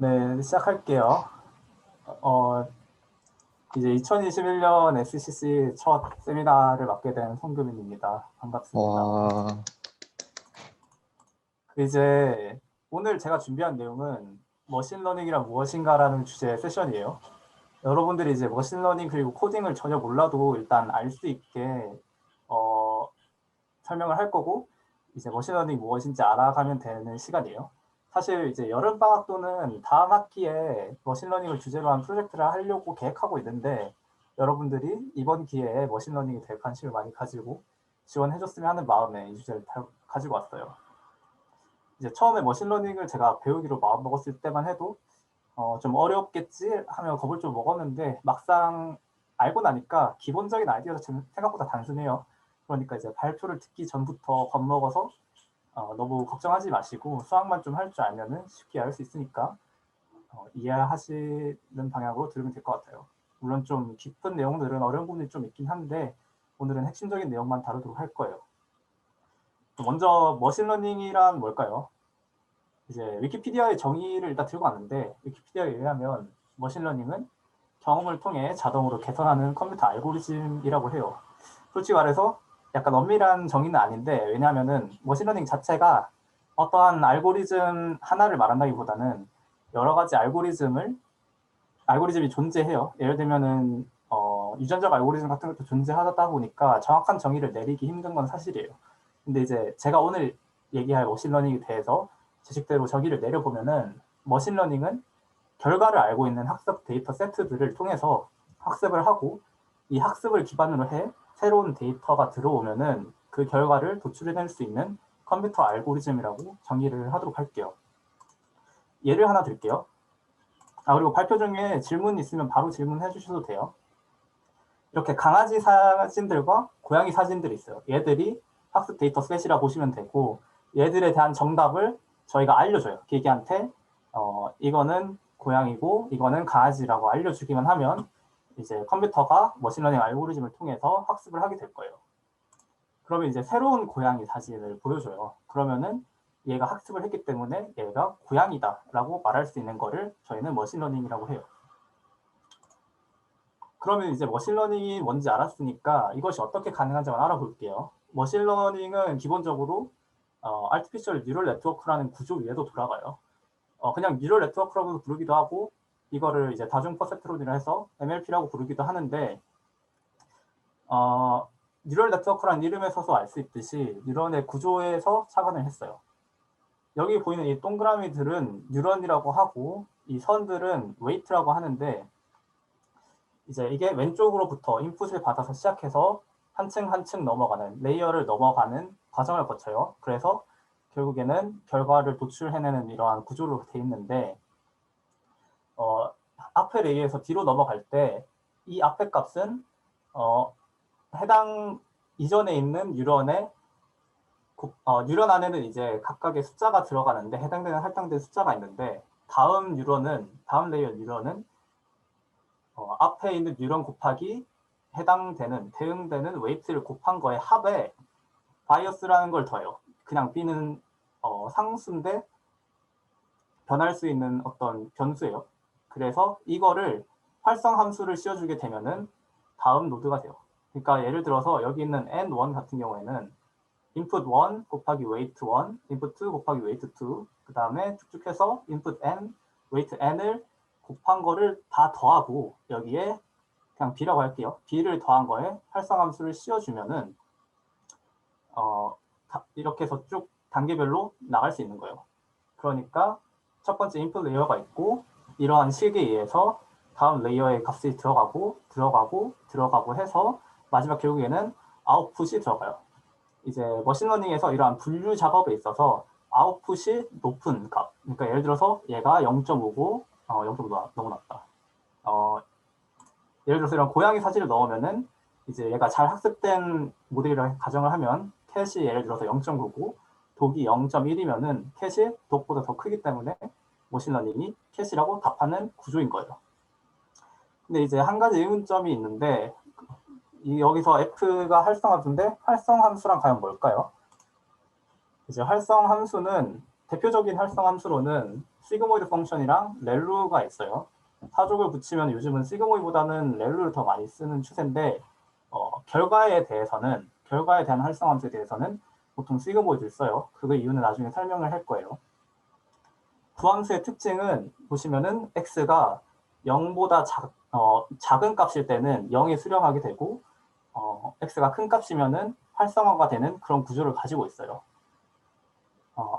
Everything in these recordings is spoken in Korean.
네, 시작할게요. 어, 이제 2021년 SCC 첫 세미나를 맡게 된 손금인입니다. 반갑습니다. 와, 이제 오늘 제가 준비한 내용은 머신러닝이란 무엇인가라는 주제의 세션이에요. 여러분들이 이제 머신러닝 그리고 코딩을 전혀 몰라도 일단 알 수 있게 설명을 할 거고, 이제 머신러닝이 무엇인지 알아가면 되는 시간이에요. 사실 이제 여름방학 또는 다음 학기에 머신러닝을 주제로 한 프로젝트를 하려고 계획하고 있는데, 여러분들이 이번 기회에 머신러닝에 대해 관심을 많이 가지고 지원해줬으면 하는 마음에 이 주제를 가지고 왔어요. 이제 처음에 머신러닝을 제가 배우기로 마음먹었을 때만 해도 좀 어렵겠지 하며 겁을 좀 먹었는데, 막상 알고 나니까 기본적인 아이디어가 생각보다 단순해요. 그러니까 이제 발표를 듣기 전부터 겁먹어서 너무 걱정하지 마시고 수학만 좀 할 줄 알면은 쉽게 할 수 있으니까 이해하시는 방향으로 들으면 될 것 같아요. 물론 좀 깊은 내용들은 어려운 부분이 좀 있긴 한데 오늘은 핵심적인 내용만 다루도록 할 거예요. 먼저 머신러닝이란 뭘까요? 이제 위키피디아의 정의를 일단 들고 왔는데, 위키피디아에 의하면 머신러닝은 경험을 통해 자동으로 개선하는 컴퓨터 알고리즘이라고 해요. 솔직히 말해서 약간 엄밀한 정의는 아닌데, 왜냐하면은 머신러닝 자체가 어떠한 알고리즘 하나를 말한다기보다는 여러 가지 알고리즘이 존재해요. 예를 들면은 유전적 알고리즘 같은 것도 존재하다 보니까 정확한 정의를 내리기 힘든 건 사실이에요. 근데 이제 제가 오늘 얘기할 머신러닝에 대해서 제 식대로 정의를 내려보면은, 머신러닝은 결과를 알고 있는 학습 데이터 세트들을 통해서 학습을 하고, 이 학습을 기반으로 해 새로운 데이터가 들어오면은 그 결과를 도출해낼 수 있는 컴퓨터 알고리즘이라고 정의를 하도록 할게요. 예를 하나 드릴게요. 그리고 발표 중에 질문 있으면 바로 질문해 주셔도 돼요. 이렇게 강아지 사진들과 고양이 사진들이 있어요. 얘들이 학습 데이터 셋이라 보시면 되고, 얘들에 대한 정답을 저희가 알려줘요. 기계한테 이거는 고양이고 이거는 강아지라고 알려주기만 하면 이제 컴퓨터가 머신러닝 알고리즘을 통해서 학습을 하게 될 거예요. 그러면 이제 새로운 고양이 사진을 보여줘요. 그러면은 얘가 학습을 했기 때문에 얘가 고양이다라고 말할 수 있는 거를 저희는 머신러닝이라고 해요. 그러면 이제 머신러닝이 뭔지 알았으니까 이것이 어떻게 가능한지만 알아볼게요. 머신러닝은 기본적으로 artificial neural network라는 구조 위에도 돌아가요. 그냥 뉴럴 네트워크라고 부르기도 하고, 이거를 이제 다중 퍼셉트론이라 해서 MLP라고 부르기도 하는데, 뉴럴 네트워크라는 이름에서도 알 수 있듯이 뉴런의 구조에서 착안을 했어요. 여기 보이는 이 동그라미들은 뉴런이라고 하고, 이 선들은 웨이트라고 하는데, 이제 이게 왼쪽으로부터 인풋을 받아서 시작해서 한 층 한 층 넘어가는, 레이어를 넘어가는 과정을 거쳐요. 그래서 결국에는 결과를 도출해내는 이러한 구조로 돼 있는데, 앞에 레이어에서 뒤로 넘어갈 때 이 앞에 값은 해당 이전에 있는 뉴런의 뉴런 안에는 이제 각각의 숫자가 들어가는데, 해당되는 할당된 숫자가 있는데, 다음 레이어 뉴런은 앞에 있는 뉴런 곱하기 대응되는 웨이트를 곱한 거에 합에 바이어스라는 걸 더해요. 그냥 B는 상수인데 변할 수 있는 어떤 변수예요. 그래서 이거를 활성 함수를 씌워주게 되면은 다음 노드가 돼요. 그러니까 예를 들어서 여기 있는 n1 같은 경우에는 input 1 곱하기 weight 1, input 2 곱하기 weight 2, 그 다음에 쭉쭉 해서 input n, weight n을 곱한 거를 다 더하고, 여기에 그냥 b라고 할게요. b를 더한 거에 활성 함수를 씌워주면은 이렇게 해서 쭉 단계별로 나갈 수 있는 거예요. 그러니까 첫 번째 인풋 레이어가 있고, 이러한 식에 의해서 다음 레이어의 값이 들어가고 해서 마지막 결국에는 아웃풋이 들어가요. 이제 머신러닝에서 이러한 분류 작업에 있어서 아웃풋이 높은 값, 그러니까 예를 들어서 얘가 0.5고 0.5 너무 낮다. 예를 들어서 이런 고양이 사진을 넣으면은 이제 얘가 잘 학습된 모델이라고 가정을 하면 캣이 예를 들어서 0.9고 독이 0.1이면은 캣이 독보다 더 크기 때문에 머신러닝이 캣이라고 답하는 구조인 거예요. 근데 이제 한 가지 의문점이 있는데, 여기서 F가 활성함수인데 활성함수란 과연 뭘까요? 이제 활성함수는 대표적인 활성함수로는 시그모이드 펑션이랑 렐루가 있어요. 사족을 붙이면 요즘은 시그모이드보다는 렐루를 더 많이 쓰는 추세인데 결과에 대한 활성함수에 대해서는 보통 시그모이드를 써요. 그 이유는 나중에 설명을 할 거예요. 구함수의 특징은 보시면은 x가 0보다 작은 값일 때는 0에 수렴하게 되고 x가 큰 값이면은 활성화가 되는 그런 구조를 가지고 있어요.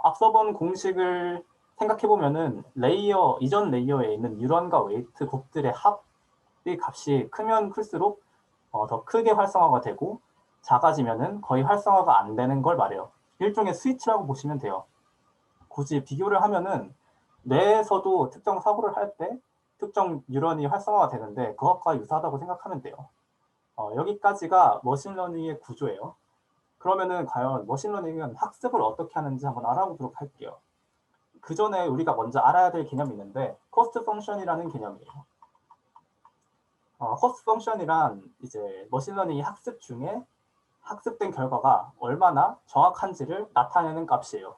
앞서 본 공식을 생각해보면은 이전 레이어에 있는 뉴런과 웨이트 곱들의 합의 값이 크면 클수록 더 크게 활성화가 되고 작아지면은 거의 활성화가 안 되는 걸 말해요. 일종의 스위치라고 보시면 돼요. 굳이 비교를 하면은 뇌에서도 특정 사고를 할 때 특정 뉴런이 활성화가 되는데 그것과 유사하다고 생각하면 돼요. 여기까지가 머신러닝의 구조예요. 그러면은 과연 머신러닝은 학습을 어떻게 하는지 한번 알아보도록 할게요. 그 전에 우리가 먼저 알아야 될 개념이 있는데 코스트 펑션이라는 개념이에요. 코스트 펑션이란 이제 머신러닝이 학습 중에 학습된 결과가 얼마나 정확한지를 나타내는 값이에요.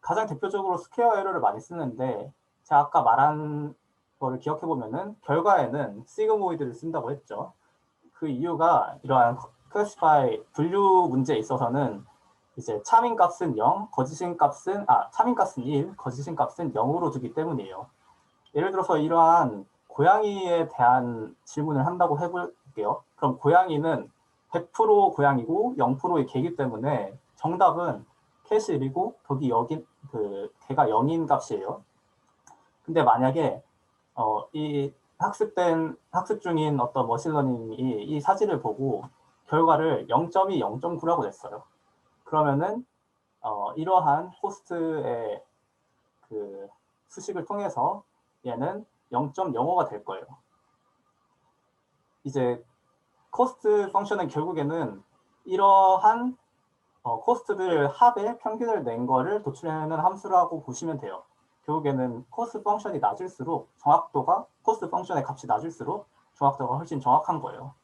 가장 대표적으로 스퀘어 에러를 많이 쓰는데 제가 아까 말한 거를 기억해 보면은 결과에는 시그모이드를 쓴다고 했죠. 그 이유가 이러한 클래시파이 분류 문제에 있어서는 이제 참인 값은 0, 참인 값은 1, 거짓인 값은 0으로 두기 때문이에요. 예를 들어서 이러한 고양이에 대한 질문을 한다고 해볼게요. 그럼 고양이는 100% 고양이고 0%의 개이기 때문에 정답은 캐시 1이고 개가 0인 값이에요. 근데 만약에 이 학습 중인 어떤 머신러닝이 이 사진을 보고 결과를 0.2, 0.9라고 냈어요. 그러면은 이러한 호스트의 그 수식을 통해서 얘는 0.05가 될 거예요. 이제 코스트 펑션은 결국에는 이러한 코스트들 합의 평균을 낸 거를 도출해내는 함수라고 보시면 돼요. 결국에는 코스트 펑션이 낮을수록 코스트 펑션의 값이 낮을수록 정확도가 훨씬 정확한 거예요.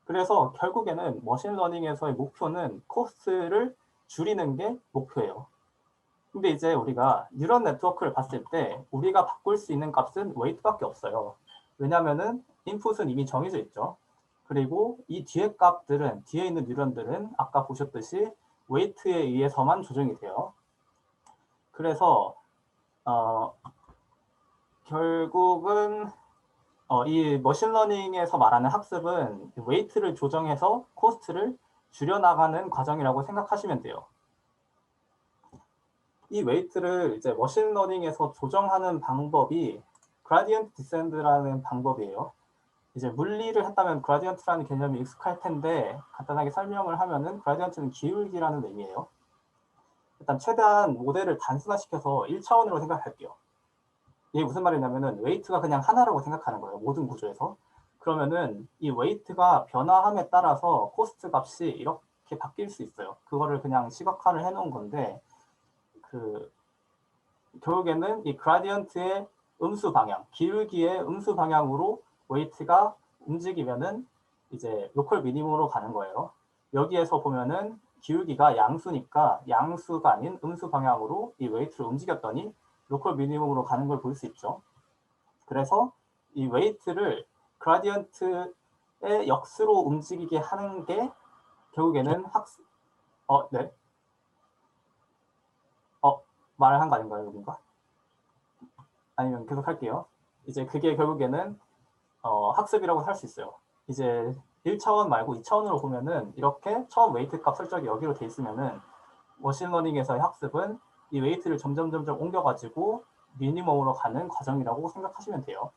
그래서 결국에는 머신러닝에서의 목표는 코스트를 줄이는 게 목표예요. 근데 이제 우리가 뉴런 네트워크를 봤을 때 우리가 바꿀 수 있는 값은 웨이트밖에 없어요. 왜냐면은 인풋은 이미 정해져 있죠. 그리고 이 뒤에 있는 뉴런들은 아까 보셨듯이 웨이트에 의해서만 조정이 돼요. 그래서 결국은 이 머신러닝에서 말하는 학습은 웨이트를 조정해서 코스트를 줄여나가는 과정이라고 생각하시면 돼요. 이 웨이트를 이제 머신러닝에서 조정하는 방법이 그라디언트 디센드라는 방법이에요. 이제 물리를 했다면 그라디언트라는 개념이 익숙할 텐데 간단하게 설명을 하면은 그라디언트는 기울기라는 의미예요. 일단 최대한 모델을 단순화시켜서 1차원으로 생각할게요. 이게 무슨 말이냐면은 웨이트가 그냥 하나라고 생각하는 거예요. 모든 구조에서. 그러면은 이 웨이트가 변화함에 따라서 코스트 값이 이렇게 바뀔 수 있어요. 그거를 그냥 시각화를 해놓은 건데 결국에는 이 그라디언트의 음수 방향, 기울기의 음수 방향으로 웨이트가 움직이면은 이제 로컬 미니멈으로 가는 거예요. 여기에서 보면은 기울기가 양수니까 양수가 아닌 음수 방향으로 이 웨이트를 움직였더니 로컬 미니멈으로 가는 걸 볼 수 있죠. 그래서 이 웨이트를 그라디언트의 역수로 움직이게 하는 게 결국에는 네. 말을 한 거 아닌가요, 여긴가? 아니면 계속 할게요. 이제 그게 결국에는 학습이라고 할 수 있어요. 이제 1차원 말고 2차원으로 보면은 이렇게 처음 웨이트 값 설정이 여기로 돼 있으면은 머신러닝에서의 학습은 이 웨이트를 점점 옮겨가지고 미니멈으로 가는 과정이라고 생각하시면 돼요.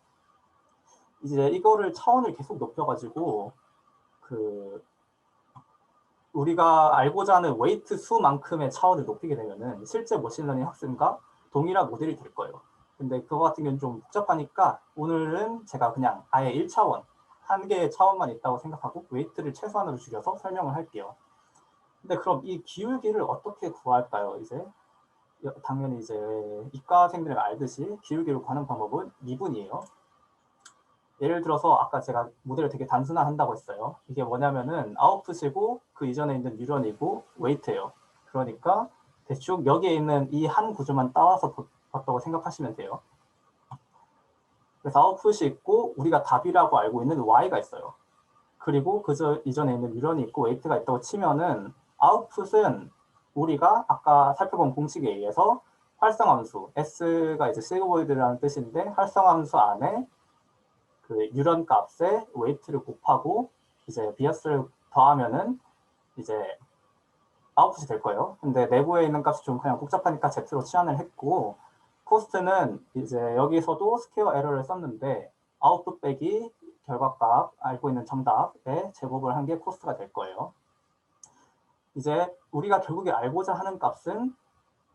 이제 이거를 차원을 계속 높여가지고 우리가 알고자 하는 웨이트 수만큼의 차원을 높이게 되면은 실제 머신러닝 학습과 동일한 모델이 될 거예요. 근데 그거 같은 경우는 좀 복잡하니까 오늘은 제가 그냥 아예 1차원, 한 개의 차원만 있다고 생각하고 웨이트를 최소한으로 줄여서 설명을 할게요. 근데 그럼 이 기울기를 어떻게 구할까요? 이제 당연히 이제 이과생들이 알듯이 기울기를 구하는 방법은 미분이에요. 예를 들어서 아까 제가 모델을 되게 단순화한다고 했어요. 이게 뭐냐면은 아웃풋이고 그 이전에 있는 뉴런이고 웨이트예요. 그러니까 대충 여기에 있는 이 한 구조만 따와서 봤다고 생각하시면 돼요. 그래서 아웃풋이 있고 우리가 답이라고 알고 있는 y가 있어요. 그리고 그저 이전에 있는 뮤런이 있고 웨이트가 있다고 치면은 아웃풋은 우리가 아까 살펴본 공식에 의해서 활성함수 s가 이제 시그모이드라는 뜻인데 활성함수 안에 그 뮤런 값에 웨이트를 곱하고 이제 비어스를 더하면은 이제 아웃풋이 될 거예요. 근데 내부에 있는 값이 좀 그냥 복잡하니까 Z로 치환을 했고 코스트는 이제 여기서도 스퀘어 에러를 썼는데 아웃풋 빼기 결과값 알고 있는 정답에 제곱을 한 게 코스트가 될 거예요. 이제 우리가 결국에 알고자 하는 값은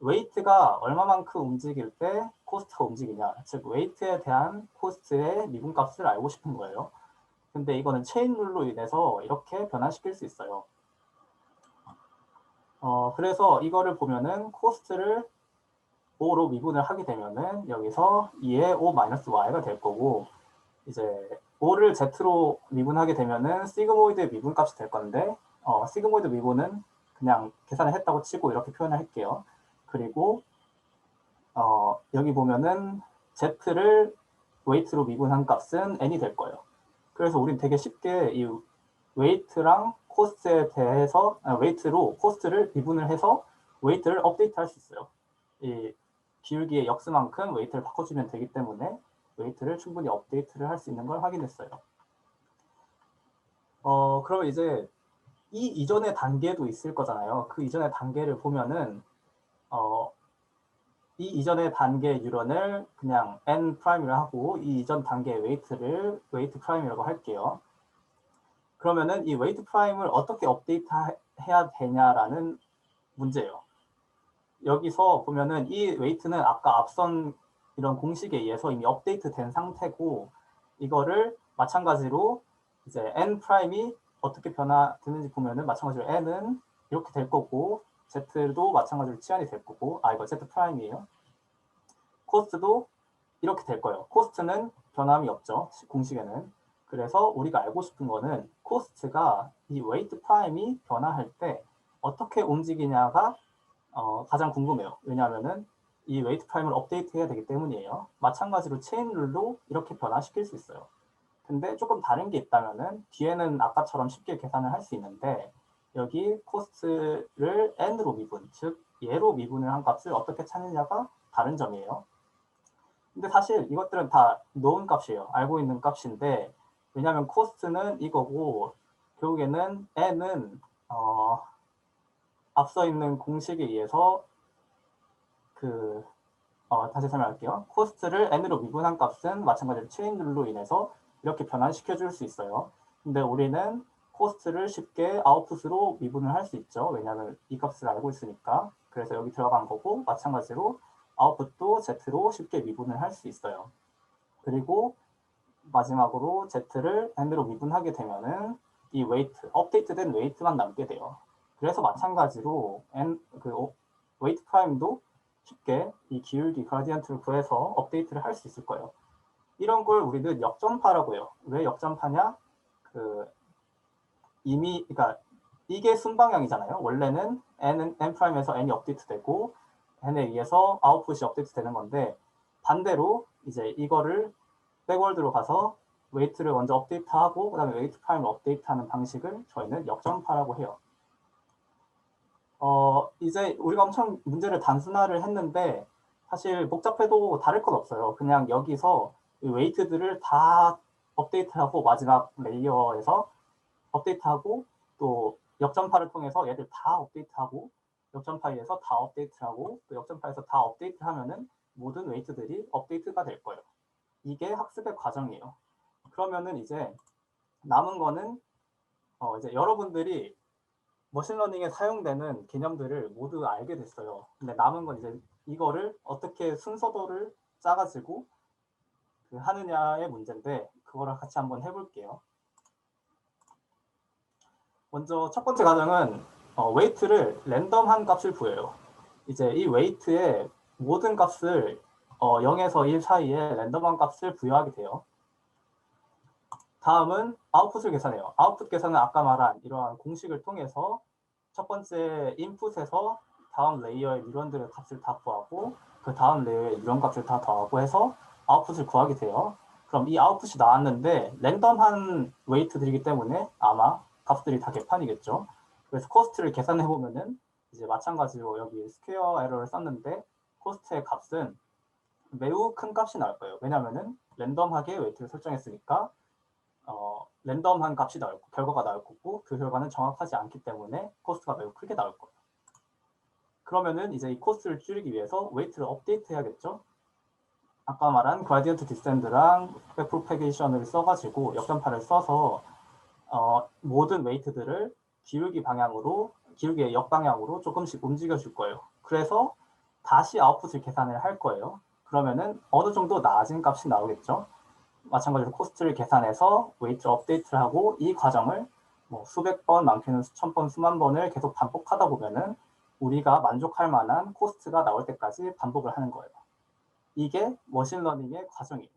웨이트가 얼마만큼 움직일 때 코스트가 움직이냐, 즉 웨이트에 대한 코스트의 미분값을 알고 싶은 거예요. 근데 이거는 체인 룰로 인해서 이렇게 변환시킬 수 있어요. 그래서 이거를 보면은 코스트를 5로 미분을 하게 되면은 여기서 2의 5-y가 될 거고 이제 5를 z로 미분하게 되면은 시그모이드 미분값이 될 건데 시그모이드 미분은 그냥 계산을 했다고 치고 이렇게 표현을 할게요. 그리고 여기 보면은 z를 웨이트로 미분한 값은 n이 될 거예요. 그래서 우린 되게 쉽게 이 웨이트랑 코스트에 대해서 웨이트로 코스트를 미분을 해서 웨이트를 업데이트 할 수 있어요. 이 기울기의 역수만큼 웨이트를 바꿔주면 되기 때문에 웨이트를 충분히 업데이트를 할 수 있는 걸 확인했어요. 그럼 이제 이 이전의 단계도 있을 거잖아요. 그 이전의 단계를 보면은 이 이전의 단계 유런을 그냥 n 프라임이라 하고 이 이전 단계의 웨이트를 웨이트 프라임이라고 할게요. 그러면은 이 웨이트 프라임을 어떻게 업데이트 해야 되냐라는 문제예요. 여기서 보면은 이 웨이트는 아까 앞선 이런 공식에 의해서 이미 업데이트 된 상태고 이거를 마찬가지로 이제 n 프라임이 어떻게 변화되는지 보면은 마찬가지로 n은 이렇게 될 거고 z도 마찬가지로 치환이 될 거고 이거 z 프라임이에요. 코스트도 이렇게 될 거예요. 코스트는 변함이 없죠. 공식에는. 그래서 우리가 알고 싶은 거는 코스트가 이 웨이트 프라임이 변화할 때 어떻게 움직이냐가 가장 궁금해요. 왜냐하면은 이 웨이트 프라임을 업데이트 해야 되기 때문이에요. 마찬가지로 체인 룰로 이렇게 변화시킬 수 있어요. 근데 조금 다른 게 있다면은 뒤에는 아까처럼 쉽게 계산을 할 수 있는데 여기 코스트를 n으로 미분, 즉 얘로 미분을 한 값을 어떻게 찾느냐가 다른 점이에요. 근데 사실 이것들은 다 known 값이에요. 알고 있는 값인데 왜냐하면 코스트는 이거고 결국에는 n은 앞서 있는 공식에 의해서 다시 설명할게요. 코스트를 n으로 미분한 값은 마찬가지로 체인 룰로 인해서 이렇게 변환시켜 줄 수 있어요. 근데 우리는 코스트를 쉽게 아웃풋으로 미분을 할 수 있죠. 왜냐하면 이 값을 알고 있으니까. 그래서 여기 들어간 거고 마찬가지로 아웃풋도 z로 쉽게 미분을 할 수 있어요. 그리고 마지막으로 z를 n으로 미분하게 되면은 이 웨이트, 업데이트된 웨이트만 남게 돼요. 그래서 마찬가지로 웨이트 프라임도 쉽게 이 기울기 그라디언트를 구해서 업데이트를 할 수 있을 거예요. 이런 걸 우리는 역전파라고 해요. 왜 역전파냐? 그러니까 이게 순방향이잖아요. 원래는 n 프라임에서 n이 업데이트 되고 n에 의해서 아웃풋이 업데이트 되는 건데 반대로 이제 이거를 백월드로 가서 웨이트를 먼저 업데이트하고 그다음에 웨이트 프라임을 업데이트하는 방식을 저희는 역전파라고 해요. 이제 우리가 엄청 문제를 단순화를 했는데 사실 복잡해도 다를 건 없어요. 그냥 여기서 웨이트들을 다 업데이트하고 마지막 레이어에서 업데이트하고 또 역전파를 통해서 얘들 다 업데이트하고 역전파에서 다 업데이트하고 또 역전파에서 다 업데이트하면은 모든 웨이트들이 업데이트가 될 거예요. 이게 학습의 과정이에요. 그러면은 이제 남은 거는 이제 여러분들이 머신러닝에 사용되는 개념들을 모두 알게 됐어요. 근데 남은 건 이제 이거를 어떻게 순서도를 짜가지고 하느냐의 문제인데 그거를 같이 한번 해볼게요. 먼저 첫 번째 과정은 웨이트를 랜덤한 값을 부여해요. 이제 이 웨이트의 모든 값을 0에서 1 사이에 랜덤한 값을 부여하게 돼요. 다음은 아웃풋을 계산해요. 아웃풋 계산은 아까 말한 이러한 공식을 통해서 첫 번째 인풋에서 다음 레이어의 뉴런들의 값을 다 구하고 그 다음 레이어에 이런 값을 다 더하고 해서 아웃풋을 구하게 돼요. 그럼 이 아웃풋이 나왔는데 랜덤한 웨이트들이기 때문에 아마 값들이 다 개판이겠죠. 그래서 코스트를 계산해 보면은 이제 마찬가지로 여기 스퀘어 에러를 썼는데 코스트의 값은 매우 큰 값이 나올 거예요. 왜냐면은 랜덤하게 웨이트를 설정했으니까 랜덤한 값이 나올 결과가 나올 거고 그 결과는 정확하지 않기 때문에 코스트가 매우 크게 나올 거예요. 그러면은 이제 이 코스트를 줄이기 위해서 웨이트를 업데이트 해야겠죠. 아까 말한 그라디언트 디센드랑 백프로페게이션을 써가지고 역전파를 써서 모든 웨이트들을 기울기의 역방향으로 조금씩 움직여 줄 거예요. 그래서 다시 아웃풋을 계산을 할 거예요. 그러면은 어느 정도 낮은 값이 나오겠죠. 마찬가지로 코스트를 계산해서 웨이트 업데이트를 하고 이 과정을 뭐 수백 번, 많게는 수천 번, 수만 번을 계속 반복하다 보면은 우리가 만족할 만한 코스트가 나올 때까지 반복을 하는 거예요. 이게 머신러닝의 과정이에요.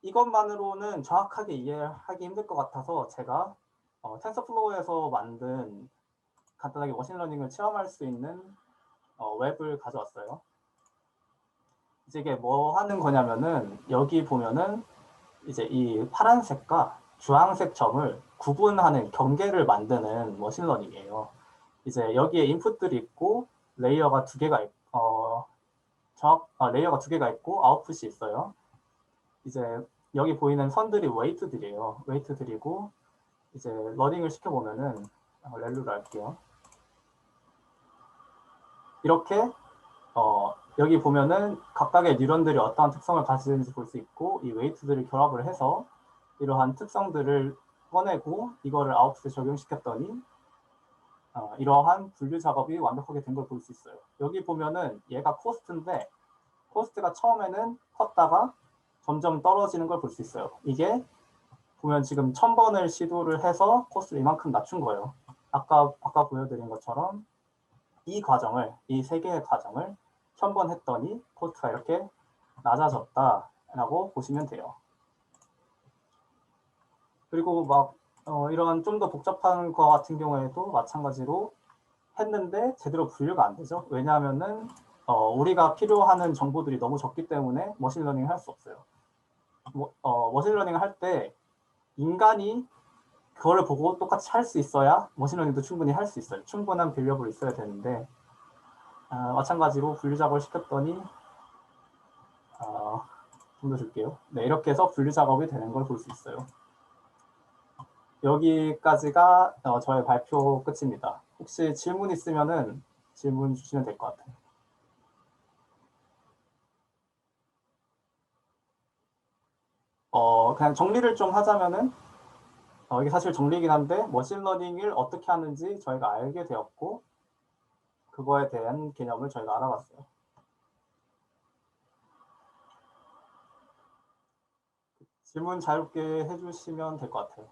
이것만으로는 정확하게 이해하기 힘들 것 같아서 제가 텐서플로우에서 만든 간단하게 머신러닝을 체험할 수 있는 웹을 가져왔어요. 이제 이게 뭐 하는 거냐면은 여기 보면은 이제 이 파란색과 주황색 점을 구분하는 경계를 만드는 머신러닝이에요. 이제 여기에 인풋들이 있고 레이어가 두 개가 레이어가 두 개가 있고 아웃풋이 있어요. 이제 여기 보이는 선들이 웨이트들이에요. 웨이트들이고 이제 러닝을 시켜보면은 렐루를 할게요. 이렇게 여기 보면은 각각의 뉴런들이 어떠한 특성을 가지는지 볼 수 있고 이 웨이트들을 결합을 해서 이러한 특성들을 꺼내고 이거를 아웃풋에 적용시켰더니 이러한 분류 작업이 완벽하게 된 걸 볼 수 있어요. 여기 보면은 얘가 코스트인데 코스트가 처음에는 컸다가 점점 떨어지는 걸 볼 수 있어요. 이게 보면 지금 1000번을 시도를 해서 코스트를 이만큼 낮춘 거예요. 아까 보여드린 것처럼 이 세 개의 과정을 1000번 했더니 코스트가 이렇게 낮아졌다라고 보시면 돼요. 그리고 막 이런 좀 더 복잡한 거 같은 경우에도 마찬가지로 했는데 제대로 분류가 안 되죠. 왜냐하면은 우리가 필요하는 정보들이 너무 적기 때문에 머신러닝을 할 수 없어요. 머신러닝을 할 때 인간이 그거를 보고 똑같이 할 수 있어야 머신러닝도 충분히 할 수 있어요. 충분한 밸류업이 있어야 되는데 마찬가지로 분류 작업을 시켰더니 좀 더 줄게요. 네, 이렇게 해서 분류 작업이 되는 걸 볼 수 있어요. 여기까지가 저의 발표 끝입니다. 혹시 질문 있으면은 질문 주시면 될 것 같아요. 그냥 정리를 좀 하자면은 이게 사실 정리이긴 한데 머신러닝을 어떻게 하는지 저희가 알게 되었고 그거에 대한 개념을 저희가 알아봤어요. 질문 자유롭게 해주시면 될 것 같아요.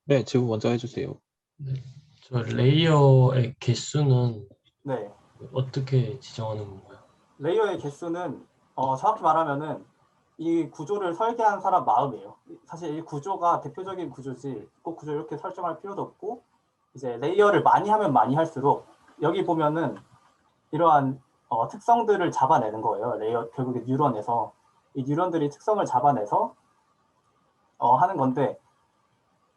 네, 질문 먼저 해주세요. 네, 저 레이어의 개수는 네, 어떻게 지정하는 건가요? 레이어의 개수는 정확히 말하면은 이 구조를 설계한 사람 마음이에요. 사실 이 구조가 대표적인 구조지 꼭 구조 이렇게 설정할 필요도 없고 이제 레이어를 많이 하면 많이 할수록 여기 보면은 이러한 특성들을 잡아내는 거예요. 레이어 결국에 뉴런에서 이 뉴런들이 특성을 잡아내서 하는 건데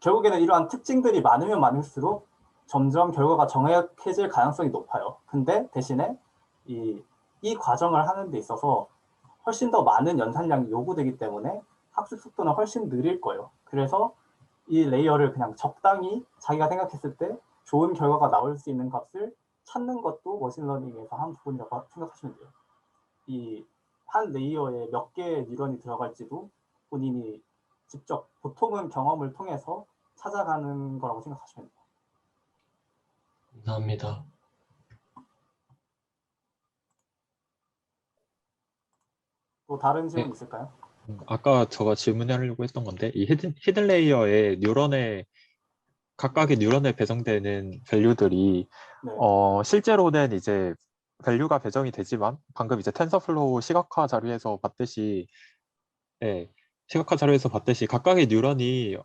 결국에는 이러한 특징들이 많으면 많을수록 점점 결과가 정확해질 가능성이 높아요. 근데 대신에 이 과정을 하는 데 있어서 훨씬 더 많은 연산량이 요구되기 때문에 학습 속도는 훨씬 느릴 거예요. 그래서 이 레이어를 그냥 적당히 자기가 생각했을 때 좋은 결과가 나올 수 있는 값을 찾는 것도 머신러닝에서 한 부분이라고 생각하시면 돼요. 이 한 레이어에 몇 개의 뉴런이 들어갈지도 본인이 직접 보통은 경험을 통해서 찾아가는 거라고 생각하시면 돼요. 감사합니다. 또 다른 질문 네. 있을까요? 아까 제가 질문하려고 했던 건데 이 히든 레이어의 뉴런에 각각의 뉴런에 배정되는 밸류들이 네. 실제로는 이제 밸류가 배정이 되지만 방금 이제 텐서플로우 시각화 자료에서 봤듯이 각각의 뉴런이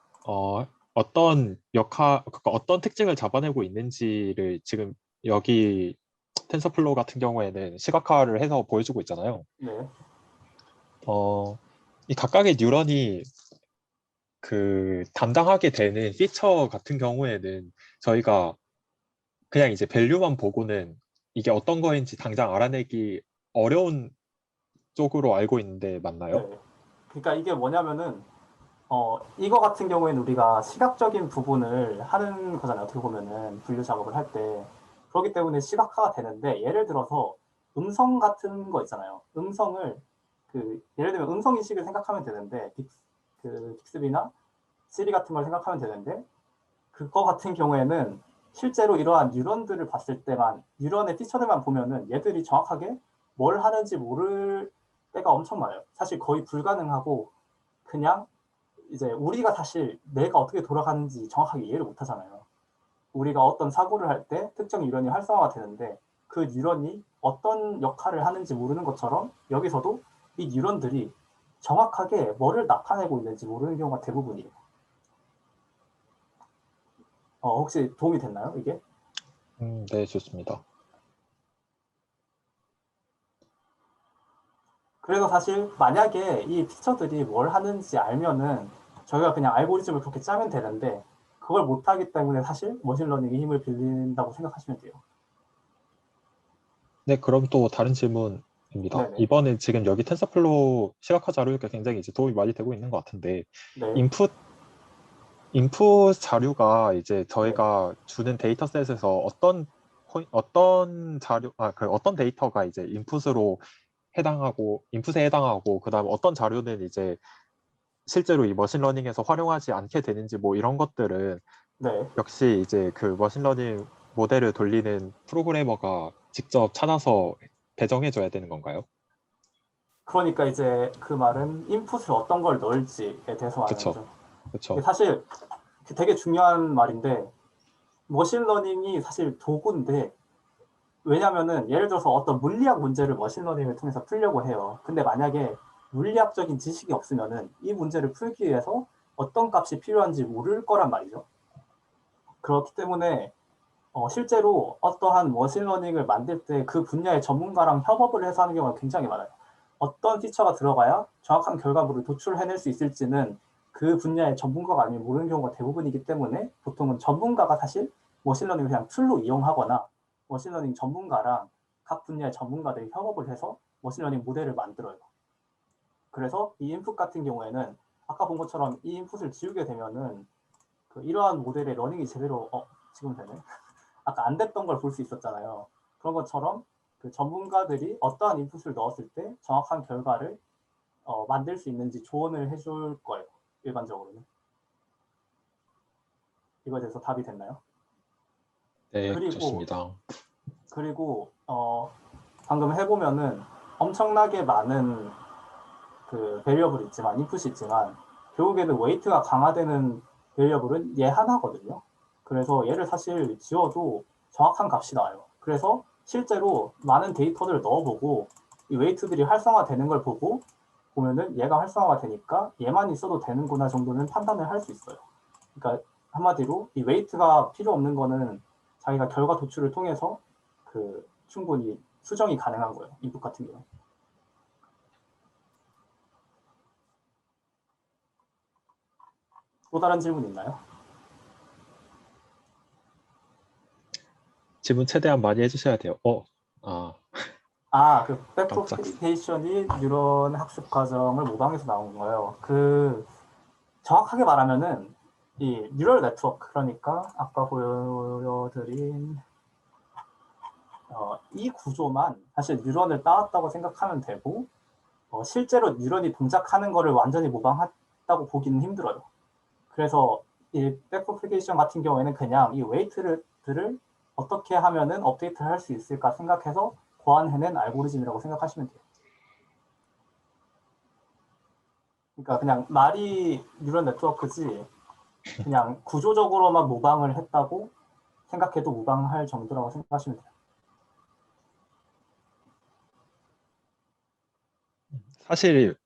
어떤 그러니까 어떤 특징을 잡아내고 있는지를 지금 여기 텐서플로우 같은 경우에는 시각화를 해서 보여주고 있잖아요. 네, 어, 이 각각의 뉴런이 그 담당하게 되는 피처 같은 경우에는 저희가 그냥 이제 밸류만 보고는 이게 어떤 거인지 당장 알아내기 어려운 쪽으로 알고 있는데 맞나요? 네. 그러니까 이게 뭐냐면은 이거 같은 경우에는 우리가 시각적인 부분을 하는 거잖아요. 어떻게 보면은 분류 작업을 할 때. 그렇기 때문에 시각화가 되는데 예를 들어서 음성 같은 거 있잖아요. 음성을 예를 들면 음성 인식을 생각하면 되는데 빅스비나 시리 같은 걸 생각하면 되는데 그거 같은 경우에는 실제로 이러한 뉴런들을 봤을 때만 뉴런의 피처들만 보면은 얘들이 정확하게 뭘 하는지 모를 때가 엄청 많아요. 사실 거의 불가능하고 그냥 이제 우리가 사실 뇌가 어떻게 돌아가는지 정확하게 이해를 못 하잖아요. 우리가 어떤 사고를 할 때 특정 뉴런이 활성화가 되는데 그 뉴런이 어떤 역할을 하는지 모르는 것처럼 여기서도 이 뉴런들이 정확하게 뭐를 나타내고 있는지 모르는 경우가 대부분이에요. 혹시 도움이 됐나요, 이게? 네, 좋습니다. 그래서 사실 만약에 이 피처들이 뭘 하는지 알면은 저희가 그냥 알고리즘을 그렇게 짜면 되는데 그걸 못하기 때문에 사실 머신러닝이 힘을 빌린다고 생각하시면 돼요. 네, 그럼 또 다른 질문입니다. 네네. 이번에 지금 여기 텐서플로우 시각화 자료가 굉장히 이제 도움이 많이 되고 있는 것 같은데, 네. 인풋, 인풋 자료가 이제 네. 저희가 주는 데이터셋에서 어떤 자료, 그 어떤 데이터가 이제 인풋에 해당하고, 그 다음에 어떤 자료는 이제 실제로 이 머신러닝에서 활용하지 않게 되는지 뭐 이런 것들은 네. 역시 이제 그 머신러닝 모델을 돌리는 프로그래머가 직접 찾아서 배정해줘야 되는 건가요? 그러니까 이제 그 말은 인풋을 어떤 걸 넣을지에 대해서 말하는 그쵸, 거죠. 이게 그쵸, 사실 되게 중요한 말인데 머신러닝이 사실 도구인데 왜냐면은 예를 들어서 어떤 물리학 문제를 머신러닝을 통해서 풀려고 해요. 근데 만약에 물리학적인 지식이 없으면은 이 문제를 풀기 위해서 어떤 값이 필요한지 모를 거란 말이죠. 그렇기 때문에 실제로 어떠한 머신러닝을 만들 때 그 분야의 전문가랑 협업을 해서 하는 경우가 굉장히 많아요. 어떤 피처가 들어가야 정확한 결과물을 도출해낼 수 있을지는 그 분야의 전문가가 아니면 모르는 경우가 대부분이기 때문에 보통은 전문가가 사실 머신러닝을 그냥 툴로 이용하거나 머신러닝 전문가랑 각 분야의 전문가들이 협업을 해서 머신러닝 모델을 만들어요. 그래서 이 인풋 같은 경우에는 아까 본 것처럼 이 인풋을 지우게 되면은 이러한 모델의 러닝이 제대로 지금 되네. 아까 안 됐던 걸 볼 수 있었잖아요. 그런 것처럼 그 전문가들이 어떠한 인풋을 넣었을 때 정확한 결과를 만들 수 있는지 조언을 해줄 거예요. 일반적으로는. 이거에 대해서 답이 됐나요? 네, 그리고 좋습니다. 방금 해보면은 엄청나게 많은 그 베리어블이 있지만 인풋이 있지만 결국에는 웨이트가 강화되는 베리어블은 얘 하나거든요. 그래서 얘를 사실 지워도 정확한 값이 나와요. 그래서 실제로 많은 데이터들을 넣어보고 이 웨이트들이 활성화되는 걸 보고 보면은 얘가 활성화가 되니까 얘만 있어도 되는구나 정도는 판단을 할 수 있어요. 그러니까 한마디로 이 웨이트가 필요 없는 거는 자기가 결과 도출을 통해서 충분히 수정이 가능한 거예요. 인풋 같은 경우. 또 다른 질문 있나요? 질문 최대한 많이 해주셔야 돼요. 아, 그 깜짝. 백프로피게이션이 뉴런 학습 과정을 모방해서 나온 거예요. 정확하게 말하면은 이 뉴럴 네트워크 그러니까 아까 보여드린 이 구조만 사실 뉴런을 따왔다고 생각하면 되고 실제로 뉴런이 동작하는 거를 완전히 모방했다고 보기는 힘들어요. 그래서 이 백프로피게이션 같은 경우에는 그냥 이 웨이트들을 어떻게 하면은 업데이트를 할 수 있을까 생각해서 고안해낸 알고리즘이라고 생각하시면 돼요. 그러니까 그냥 말이 뉴런 네트워크지 그냥 구조적으로만 모방을 했다고 생각해도 무방할 정도라고 생각하시면 돼요. 사실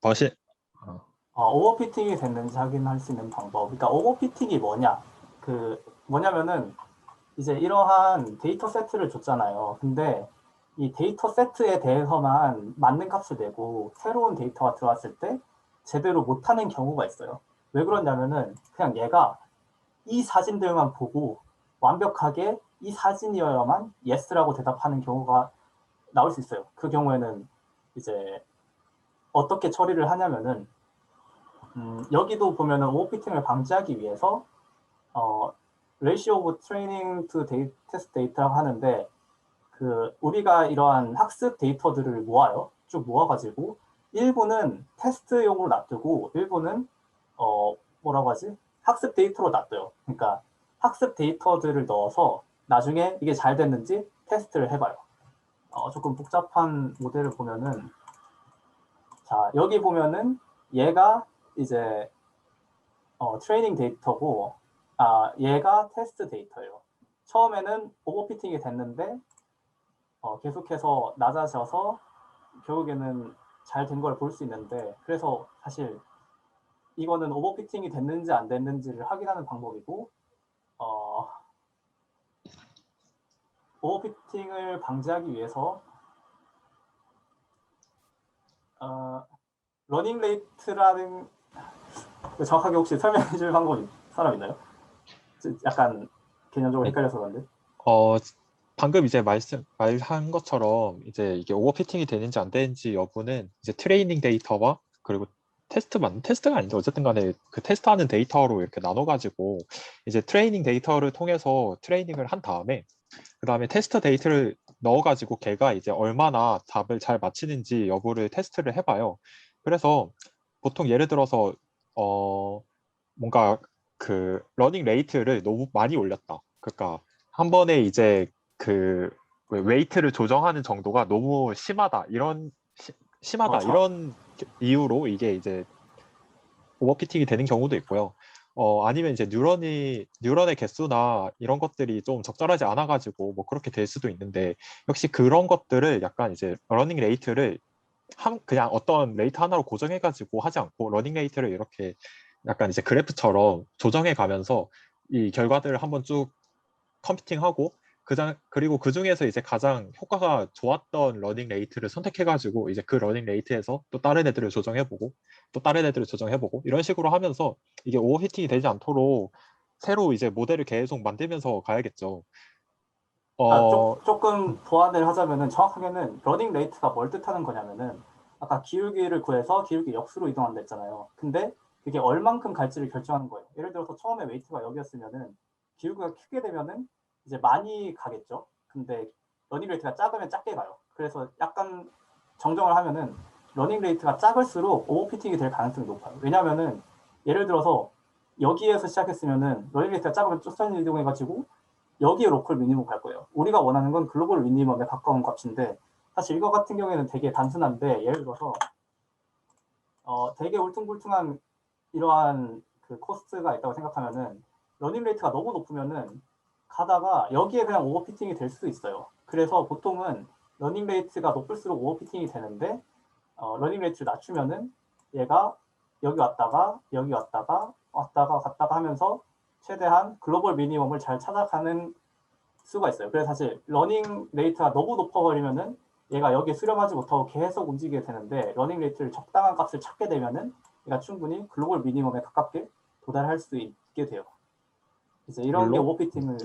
어, 오버피팅이 됐는지 확인할 수 있는 방법. 그러니까 오버피팅이 뭐냐? 뭐냐면은 이제 이러한 데이터 세트를 줬잖아요. 근데 이 데이터 세트에 대해서만 맞는 값을 내고 새로운 데이터가 들어왔을 때 제대로 못하는 경우가 있어요. 왜 그러냐면은 그냥 얘가 이 사진들만 보고 완벽하게 이 사진이어야만 yes라고 대답하는 경우가 나올 수 있어요. 그 경우에는 이제 어떻게 처리를 하냐면은 여기도 보면은 오버피팅을 방지하기 위해서 ratio of training to test data라고 하는데 우리가 이러한 학습 데이터들을 모아요. 쭉 모아가지고 일부는 테스트용으로 놔두고 일부는 뭐라고 하지? 학습 데이터로 놔둬요. 그러니까 학습 데이터들을 넣어서 나중에 이게 잘 됐는지 테스트를 해봐요. 조금 복잡한 모델을 보면은 자 여기 보면은 얘가 이제 트레이닝 데이터고 얘가 테스트 데이터예요. 처음에는 오버피팅이 됐는데 계속해서 낮아져서 결국에는 잘 된 걸 볼 수 있는데 그래서 사실 이거는 오버피팅이 됐는지 안 됐는지를 확인하는 방법이고 오버피팅을 방지하기 위해서 러닝 레이트라는 정확하게 혹시 설명해 줄 방법 사람 있나요? 약간 개념적으로 네. 헷갈려서 그런데 방금 이제 말한 것처럼 이제 이게 오버피팅이 되는지 안 되는지 여부는 이제 트레이닝 데이터와 그리고 테스트가 아닌데 어쨌든 간에 그 테스트하는 데이터로 이렇게 나눠가지고 이제 트레이닝 데이터를 통해서 트레이닝을 한 다음에 그 다음에 테스트 데이터를 넣어가지고 걔가 이제 얼마나 답을 잘 맞히는지 여부를 테스트를 해봐요. 그래서 보통 예를 들어서 뭔가 그 러닝 레이트를 너무 많이 올렸다. 그러니까 한 번에 이제 그 웨이트를 조정하는 정도가 너무 심하다. 심하다. 저, 이런 이유로 이게 이제 오버피팅이 되는 경우도 있고요. 아니면 이제 뉴런의 개수나 이런 것들이 좀 적절하지 않아가지고 뭐 그렇게 될 수도 있는데 역시 그런 것들을 약간 이제 러닝 레이트를 그냥 어떤 레이트 하나로 고정해가지고 하지 않고 러닝 레이트를 이렇게 약간 이제 그래프처럼 조정해 가면서 이 결과들을 한번 쭉 컴퓨팅하고 그리고 그 중에서 이제 가장 효과가 좋았던 러닝 레이트를 선택해가지고 이제 그 러닝 레이트에서 또 다른 애들을 조정해보고 또 다른 애들을 조정해보고 이런 식으로 하면서 이게 오버히팅이 되지 않도록 새로 이제 모델을 계속 만들면서 가야겠죠. 조금 보완을 하자면은 정확하게는 러닝 레이트가 뭘 뜻하는 거냐면은 아까 기울기를 구해서 기울기 역수로 이동한다 했잖아요. 근데 그게 얼만큼 갈지를 결정하는 거예요. 예를 들어서 처음에 웨이트가 여기였으면은 기울기가 크게 되면은 이제 많이 가겠죠. 근데 러닝 레이트가 작으면 작게 가요. 그래서 약간 정정을 하면은 러닝 레이트가 작을수록 오버피팅이 될 가능성이 높아요. 왜냐면은 예를 들어서 여기에서 시작했으면은 러닝 레이트가 작으면 쫓아내 이동해가지고 여기에 로컬 미니멈 갈 거예요. 우리가 원하는 건 글로벌 미니멈에 가까운 값인데 사실 이거 같은 경우에는 되게 단순한데 예를 들어서 되게 울퉁불퉁한 이러한 그 코스트가 있다고 생각하면은 러닝 레이트가 너무 높으면은 가다가 여기에 그냥 오버피팅이 될 수도 있어요. 그래서 보통은 러닝 레이트가 높을수록 오버피팅이 되는데 러닝 레이트를 낮추면은 얘가 여기 왔다가 갔다가 하면서 최대한 글로벌 미니멈을 잘 찾아가는 수가 있어요. 그래서 사실 러닝 레이트가 너무 높아버리면은 얘가 여기에 수렴하지 못하고 계속 움직이게 되는데 러닝 레이트를 적당한 값을 찾게 되면은 얘가 충분히 글로벌 미니멈에 가깝게 도달할 수 있게 돼요. 이제 이런 게 물론 오버피팅을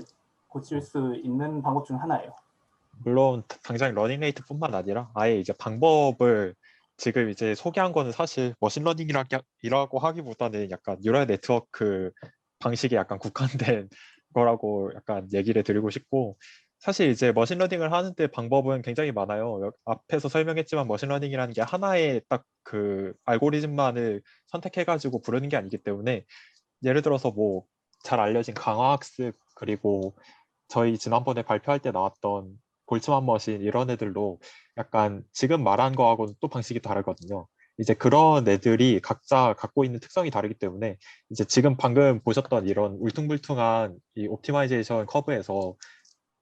고칠 수 있는 방법 중 하나예요. 물론 당장 러닝 레이트뿐만 아니라 아예 이제 방법을 지금 이제 소개한 거는 사실 머신러닝이라고 하기보다는 약간 뉴럴 네트워크 방식에 약간 국한된 거라고 약간 얘기를 드리고 싶고 사실 이제 머신러닝을 하는데 방법은 굉장히 많아요. 앞에서 설명했지만 머신러닝이라는 게 하나의 딱 그 알고리즘만을 선택해가지고 부르는 게 아니기 때문에 예를 들어서 뭐 잘 알려진 강화학습 그리고 저희 지난번에 발표할 때 나왔던 볼츠만 머신 이런 애들도 약간 지금 말한 거하고는 또 방식이 다르거든요. 이제 그런 애들이 각자 갖고 있는 특성이 다르기 때문에 이제 지금 방금 보셨던 이런 울퉁불퉁한 이 옵티마이제이션 커브에서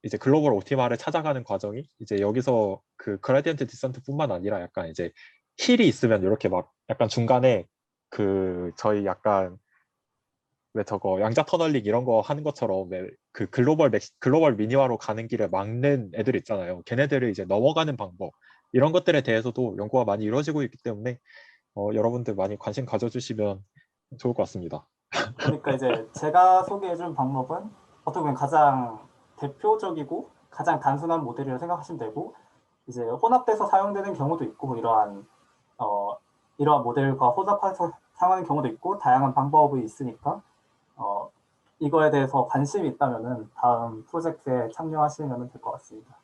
이제 글로벌 옵티마를 찾아가는 과정이 이제 여기서 그 그라디언트 디센트뿐만 아니라 약간 이제 힐이 있으면 이렇게 막 약간 중간에 그 저희 약간 왜 저거 양자 터널링 이런 거 하는 것처럼 왜 그 글로벌 미니화로 가는 길을 막는 애들 있잖아요. 걔네들을 이제 넘어가는 방법 이런 것들에 대해서도 연구가 많이 이루어지고 있기 때문에 여러분들 많이 관심 가져주시면 좋을 것 같습니다. 그러니까 이제 제가 소개해준 방법은 어떻게 보면 가장 대표적이고 가장 단순한 모델이라고 생각하시면 되고, 이제 혼합돼서 사용되는 경우도 있고 어, 이러한 모델과 혼합해서 사용하는 경우도 있고 다양한 방법이 있으니까 이거에 대해서 관심이 있다면은 다음 프로젝트에 참여하시면 될 것 같습니다.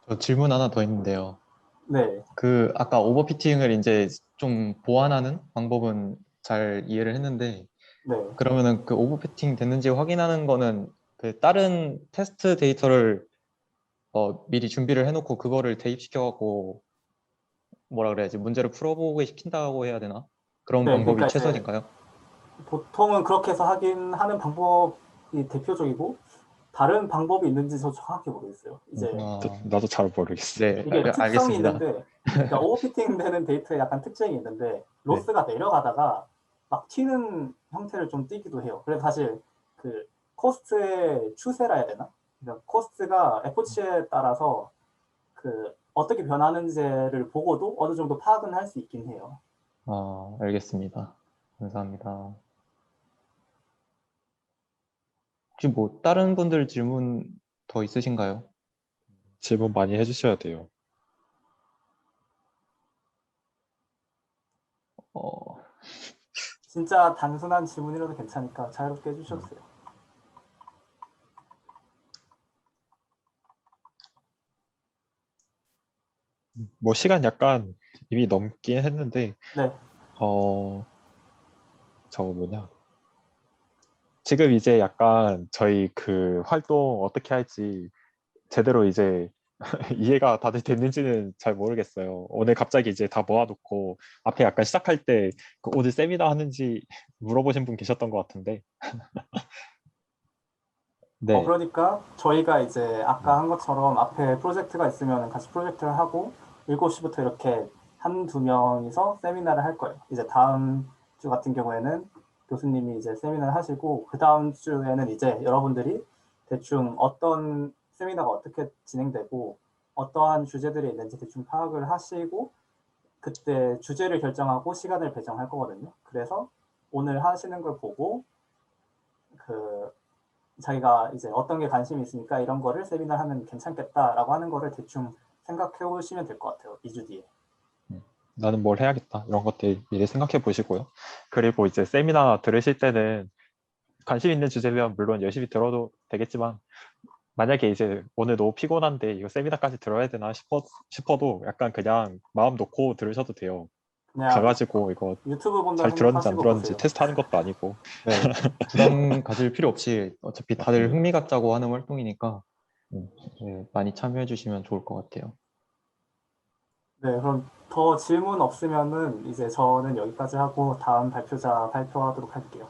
저 질문 하나 더 있는데요. 네, 그 아까 오버피팅을 이제 좀 보완하는 방법은 잘 이해를 했는데 네. 그러면은 그 오버피팅 됐는지 확인하는 거는 그 다른 테스트 데이터를 미리 준비를 해놓고 그거를 대입시켜갖고 뭐라 그래야지 문제를 풀어보게 시킨다고 해야 되나? 그런 네, 방법이 그러니까 이제 최선인가요? 보통은 그렇게 해서 하긴 하는 방법이 대표적이고 다른 방법이 있는지 저 정확히 모르겠어요. 이제 나도 잘 모르겠어요. 네, 이게 특성이 알겠습니다. 있는데, 그러니까 오버피팅 되는 데이터에 약간 특징이 있는데 로스가 내려가다가 막 튀는 형태를 좀 띠기도 해요. 그래서 사실 그 코스트의 추세라 해야 되나? 그러니까 코스트가 FOC에 따라서 그 어떻게 변하는지를 보고도 어느 정도 파악은 할 수 있긴 해요. 알겠습니다. 감사합니다. 혹시 뭐 다른 분들 질문 더 있으신가요? 질문 많이 해주셔야 돼요. 어, 진짜 단순한 질문이라도 괜찮으니까 자유롭게 해주셨어요. 뭐 시간 약간 이미 넘긴 했는데 네, 저거 뭐냐? 지금 이제 약간 저희 그 활동 어떻게 할지 제대로 이제 이해가 다들 됐는지는 잘 모르겠어요. 오늘 갑자기 이제 다 모아놓고 앞에 약간 시작할 때그 오늘 세미나 하는지 물어보신 분 계셨던 것 같은데. 네, 그러니까 저희가 이제 아까 한 것처럼 앞에 프로젝트가 있으면 같이 프로젝트를 하고 7시부터 이렇게 한두 명이서 세미나를 할 거예요. 이제 다음 주 같은 경우에는 교수님이 이제 세미나를 하시고 그 다음 주에는 이제 여러분들이 대충 어떤 세미나가 어떻게 진행되고 어떠한 주제들이 있는지 대충 파악을 하시고 그때 주제를 결정하고 시간을 배정할 거거든요. 그래서 오늘 하시는 걸 보고 그 자기가 이제 어떤 게 관심이 있으니까 이런 거를 세미나 하면 괜찮겠다라고 하는 거를 대충 생각해 보시면 될 것 같아요. 2주 뒤에. 나는 뭘 해야겠다 이런 것들 미리 생각해 보시고요. 그리고 이제 세미나 들으실 때는 관심 있는 주제면 물론 열심히 들어도 되겠지만 만약에 이제 오늘 너무 피곤한데 이거 세미나까지 들어야 되나 싶어도 약간 그냥 마음 놓고 들으셔도 돼요. 그냥 가가지고 이거 유튜브 본다 잘 들었는지 안 생각하시고 들었는지 보세요. 테스트하는 것도 아니고. 네, 부담 가질 필요 없이 어차피 다들 맞습니다. 흥미 갖자고 하는 활동이니까 네, 많이 참여해 주시면 좋을 것 같아요. 네, 그럼 더 질문 없으면은 이제 저는 여기까지 하고 다음 발표자 발표하도록 할게요.